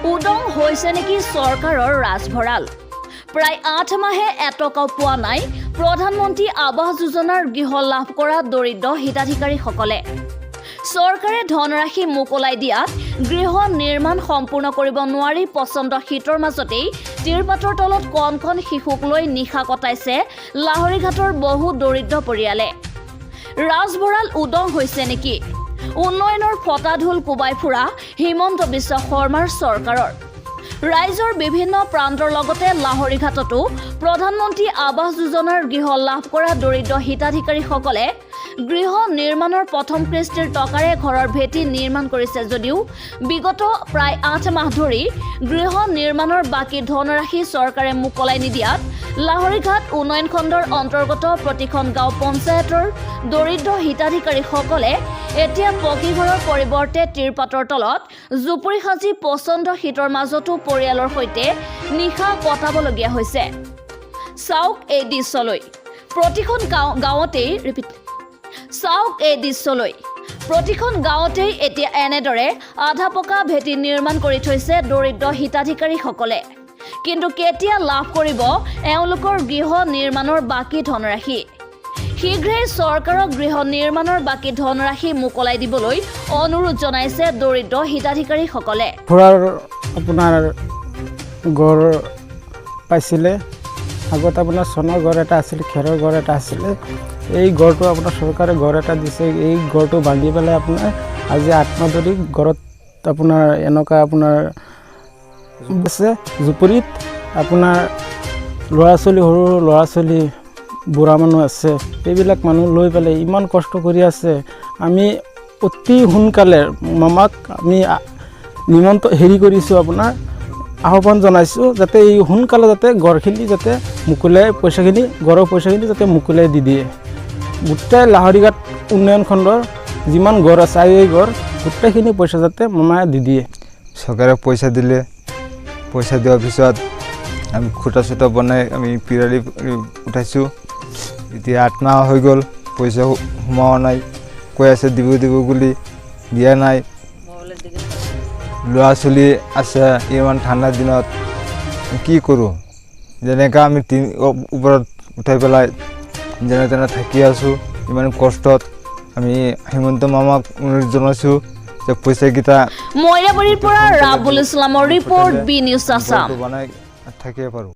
উদং হৈছে নেকি চৰকাৰৰ ৰাজভঁৰাল প্ৰায় 8 মাহে এটকাও পোৱা নাই প্ৰধানমন্ত্ৰী আৱাস যোজনাৰ গৃহ লাভ কৰা দৰিদ্ৰ হিতাধিকাৰীসকলে চৰকাৰে ধনৰাশি মোকলাই দিয়াত গৃহ নিৰ্মাণ সম্পূৰ্ণ কৰিব নোৱাৰি পচন্দ শীতৰ মাজতেই তিৰপাতৰ তলত কণ কণ শিশুক লৈ নিশা কটাইছে লাহৰীঘাটৰ বহু দৰিদ্ৰ পৰিয়ালে ৰাজভঁৰাল উদং হৈছে নেকি উন্নয়নৰ ফটাঢোল কোবাই ফুৰা হিমন্ত বিশ্ব শৰ্মাৰ চৰকাৰৰ ৰাইজৰ বিভিন্ন প্ৰান্তৰ লগতে লাহৰীঘাটতো প্ৰধানমন্ত্ৰী আৱাস যোজনাৰ গৃহ লাভ কৰা দৰিদ্ৰ হিতাধিকাৰীসকলে গৃহ নিৰ্মাণৰ প্ৰথম কিস্তিৰ টকাৰে ঘৰৰ ভেটি নিৰ্মাণ কৰিছে যদিও বিগত প্ৰায় 8 মাহ ধৰি গৃহ নিৰ্মাণৰ বাকী ধনৰাশি চৰকাৰে মোকলাই নিদিয়াত লাহৰীঘাট উন্নয়ন খণ্ডৰ অন্তৰ্গত প্ৰতিখন গাঁও পঞ্চায়তৰ দৰিদ্ৰ হিতাধিকাৰীসকলে এতিয়া পকী ঘৰৰ পৰিৱৰ্তে তিৰপাতৰ তলত জুপুৰি সাজি পচন্দ শীতৰ মাজতো পৰিয়ালৰ সৈতে নিশা কটাবলগীয়া হৈছে চাওক এই দৃশ্যলৈ প্ৰতিখন গাঁৱতেই প্ৰতিখন গাঁৱতেই এতিয়া এনেদৰে আধা পকা ভেটি নিৰ্মাণ কৰি থৈছে দৰিদ্ৰ হিতাধিকাৰীসকলে কিন্তু কেতিয়া লাভ কৰিব এওঁলোকৰ গৃহ নিৰ্মাণৰ বাকী ধনৰাশি শীঘ্ৰেই চৰকাৰক গৃহ নিৰ্মাণৰ বাকী ধনৰাশি মোকলাই দিবলৈ অনুৰোধ জনাইছে দৰিদ্ৰ হিতাধিকাৰীসকলে আপোনাৰ ঘৰ পাইছিলে আগত আপোনাৰ সোণৰ ঘৰ এটা আছিল খেৰৰ ঘৰ এটা আছিল এই ঘৰটো আপোনাৰ চৰকাৰে ঘৰ এটা দিছে এই ঘৰটো ভাঙি পেলাই আপোনাৰ আজি 8 মাহ ধৰি ঘৰত আপোনাৰ এনেকুৱা আপোনাৰ আছে জুপুৰিত আপোনাৰ ল'ৰা ছোৱালী সৰু ল'ৰা ছোৱালী বুঢ়া মানুহ আছে এইবিলাক মানুহ লৈ পেলাই ইমান কষ্ট কৰি আছে আমি অতি সোনকালে মামাক আমি নিমন্ত্ৰণ কৰিছোঁ আপোনাৰ আহ্বান জনাইছোঁ যাতে এই সোনকালে যাতে ঘৰখিনি যাতে মুকলাই পইচাখিনি ঘৰৰ পইচাখিনি যাতে মুকলাই দি দিয়ে গোটেই লাহৰীঘাট উন্নয়ন খণ্ডৰ যিমান ঘৰ আছে এই ঘৰ গোটেইখিনি পইচা যাতে মামাই দি দিয়ে চৰকাৰে পইচা দিলে পইচা দিয়াৰ পিছত আমি খুঁটা চুটা বনাই আমি পিৰালি উঠাইছোঁ এতিয়া 8 মাহ হৈ গ'ল পইচা সোমোৱা নাই কৈ আছে দিব বুলি দিয়া নাই ল'ৰা ছোৱালী আছে ইমান ঠাণ্ডাৰ দিনত কি কৰোঁ যেনেকৈ আমি ওপৰত উঠাই পেলাই যেনে তেনে থাকি আছোঁ ইমান কষ্টত আমি হিমন্ত মামাক অনুৰোধ জনাইছোঁ যে পইচাকেইটা মইৰাবাৰীৰ পৰা ৰাবুল ইছলামৰ ৰিপৰ্ট বি নিউজ আছাম বনাই থাকিব পাৰোঁ।